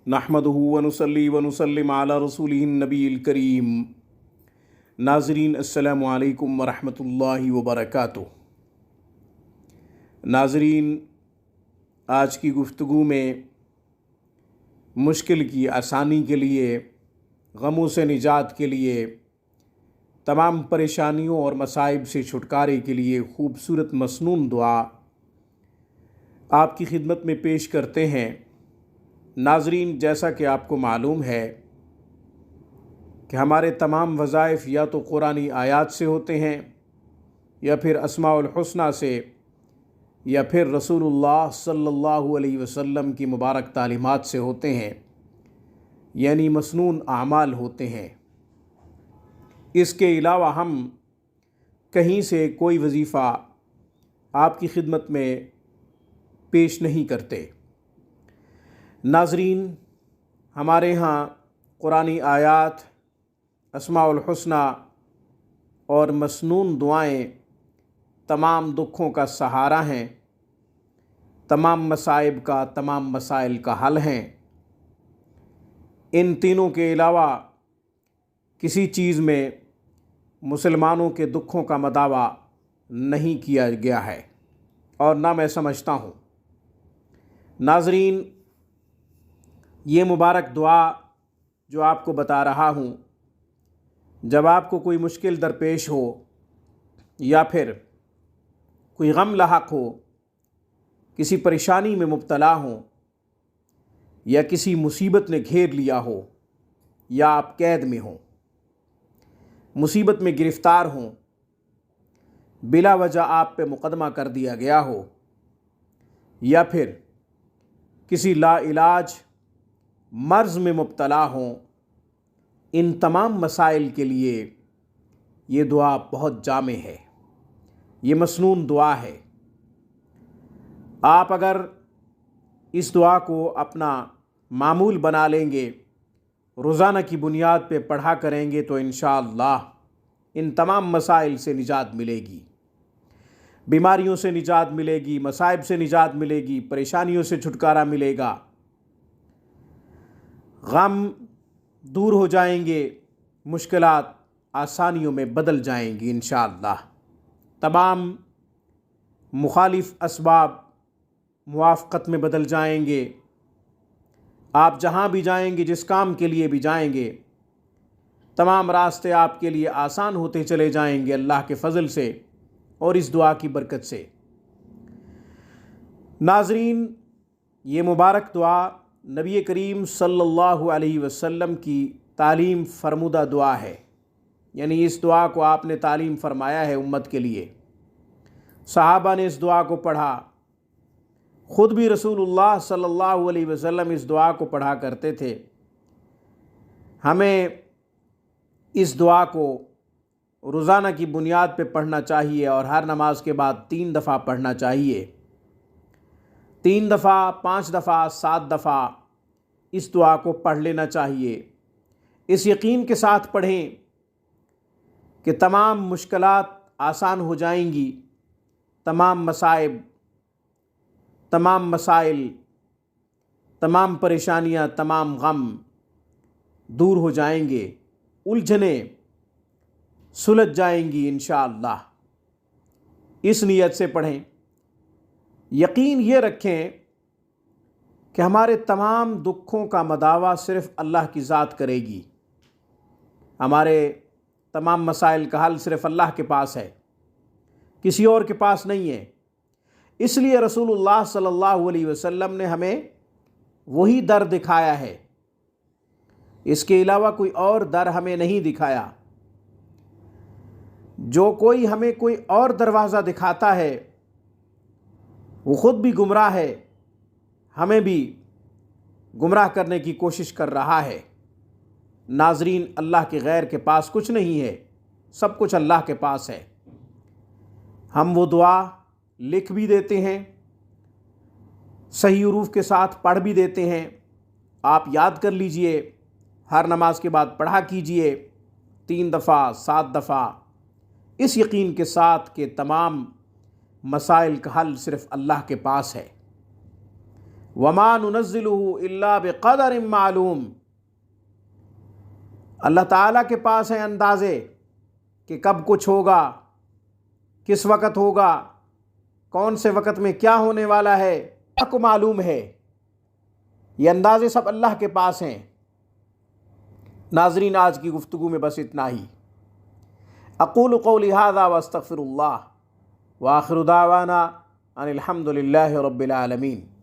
نحمدہ ونصلی ونسلم علی رسولہ النبی الکریم۔ ناظرین السلام علیکم ورحمۃ اللہ وبرکاتہ۔ ناظرین، آج کی گفتگو میں مشکل کی آسانی کے لیے، غموں سے نجات کے لیے، تمام پریشانیوں اور مصائب سے چھٹکارے کے لیے خوبصورت مسنون دعا آپ کی خدمت میں پیش کرتے ہیں۔ ناظرین، جیسا کہ آپ کو معلوم ہے کہ ہمارے تمام وظائف یا تو قرآنی آیات سے ہوتے ہیں، یا پھر اسماء الحسنہ سے، یا پھر رسول اللہ صلی اللہ علیہ وسلم کی مبارک تعلیمات سے ہوتے ہیں، یعنی مسنون اعمال ہوتے ہیں۔ اس کے علاوہ ہم کہیں سے کوئی وظیفہ آپ کی خدمت میں پیش نہیں کرتے۔ ناظرین، ہمارے ہاں قرآنی آیات، اسماء الحسنہ اور مسنون دعائیں تمام دکھوں کا سہارا ہیں، تمام مصائب کا، تمام مسائل کا حل ہیں۔ ان تینوں کے علاوہ کسی چیز میں مسلمانوں کے دکھوں کا مداوع نہیں کیا گیا ہے، اور نہ میں سمجھتا ہوں۔ ناظرین، یہ مبارک دعا جو آپ کو بتا رہا ہوں، جب آپ کو کوئی مشکل درپیش ہو، یا پھر کوئی غم لاحق ہو، کسی پریشانی میں مبتلا ہوں، یا کسی مصیبت نے گھیر لیا ہو، یا آپ قید میں ہوں، مصیبت میں گرفتار ہوں، بلا وجہ آپ پہ مقدمہ کر دیا گیا ہو، یا پھر کسی لا علاج مرض میں مبتلا ہوں، ان تمام مسائل کے لیے یہ دعا بہت جامع ہے، یہ مسنون دعا ہے۔ آپ اگر اس دعا کو اپنا معمول بنا لیں گے، روزانہ کی بنیاد پہ پڑھا کریں گے، تو انشاءاللہ ان تمام مسائل سے نجات ملے گی، بیماریوں سے نجات ملے گی، مصائب سے نجات ملے گی، پریشانیوں سے چھٹکارا ملے گا، غم دور ہو جائیں گے، مشکلات آسانیوں میں بدل جائیں گی انشاءاللہ۔ تمام مخالف اسباب موافقت میں بدل جائیں گے۔ آپ جہاں بھی جائیں گے، جس کام کے لیے بھی جائیں گے، تمام راستے آپ کے لیے آسان ہوتے چلے جائیں گے اللہ کے فضل سے اور اس دعا کی برکت سے۔ ناظرین، یہ مبارک دعا نبی کریم صلی اللہ علیہ وسلم کی تعلیم فرمودہ دعا ہے، یعنی اس دعا کو آپ نے تعلیم فرمایا ہے امت کے لیے۔ صحابہ نے اس دعا کو پڑھا، خود بھی رسول اللہ صلی اللہ علیہ وسلم اس دعا کو پڑھا کرتے تھے۔ ہمیں اس دعا کو روزانہ کی بنیاد پہ پڑھنا چاہیے، اور ہر نماز کے بعد 3 دفعہ پڑھنا چاہیے، 3 دفعہ، 5 دفعہ، 7 دفعہ اس دعا کو پڑھ لینا چاہیے۔ اس یقین کے ساتھ پڑھیں کہ تمام مشکلات آسان ہو جائیں گی، تمام مصائب، تمام مسائل، تمام پریشانیاں، تمام غم دور ہو جائیں گے، الجھنیں سلجھ جائیں گی انشاءاللہ۔ اس نیت سے پڑھیں، یقین یہ رکھیں کہ ہمارے تمام دکھوں کا مداوع صرف اللہ کی ذات کرے گی، ہمارے تمام مسائل کا حل صرف اللہ کے پاس ہے، کسی اور کے پاس نہیں ہے۔ اس لیے رسول اللہ صلی اللہ علیہ وسلم نے ہمیں وہی در دکھایا ہے، اس کے علاوہ کوئی اور در ہمیں نہیں دکھایا۔ جو کوئی ہمیں کوئی اور دروازہ دکھاتا ہے، وہ خود بھی گمراہ ہے، ہمیں بھی گمراہ کرنے کی کوشش کر رہا ہے۔ ناظرین، اللہ کے غیر کے پاس کچھ نہیں ہے، سب کچھ اللہ کے پاس ہے۔ ہم وہ دعا لکھ بھی دیتے ہیں، صحیح حروف کے ساتھ پڑھ بھی دیتے ہیں، آپ یاد کر لیجئے، ہر نماز کے بعد پڑھا کیجئے 3 دفعہ، 7 دفعہ، اس یقین کے ساتھ کہ تمام مسائل کا حل صرف اللہ کے پاس ہے۔ وما ننزلہ الا بقدر معلوم، اللہ تعالیٰ کے پاس ہیں اندازے کہ کب کچھ ہوگا، کس وقت ہوگا، کون سے وقت میں کیا ہونے والا ہے، اللہ کو معلوم ہے۔ یہ اندازے سب اللہ کے پاس ہیں۔ ناظرین، آج کی گفتگو میں بس اتنا ہی۔ اقول قولی ھذا واستغفر اللہ، وآخر دعوانا ان الحمد للہ رب العالمین۔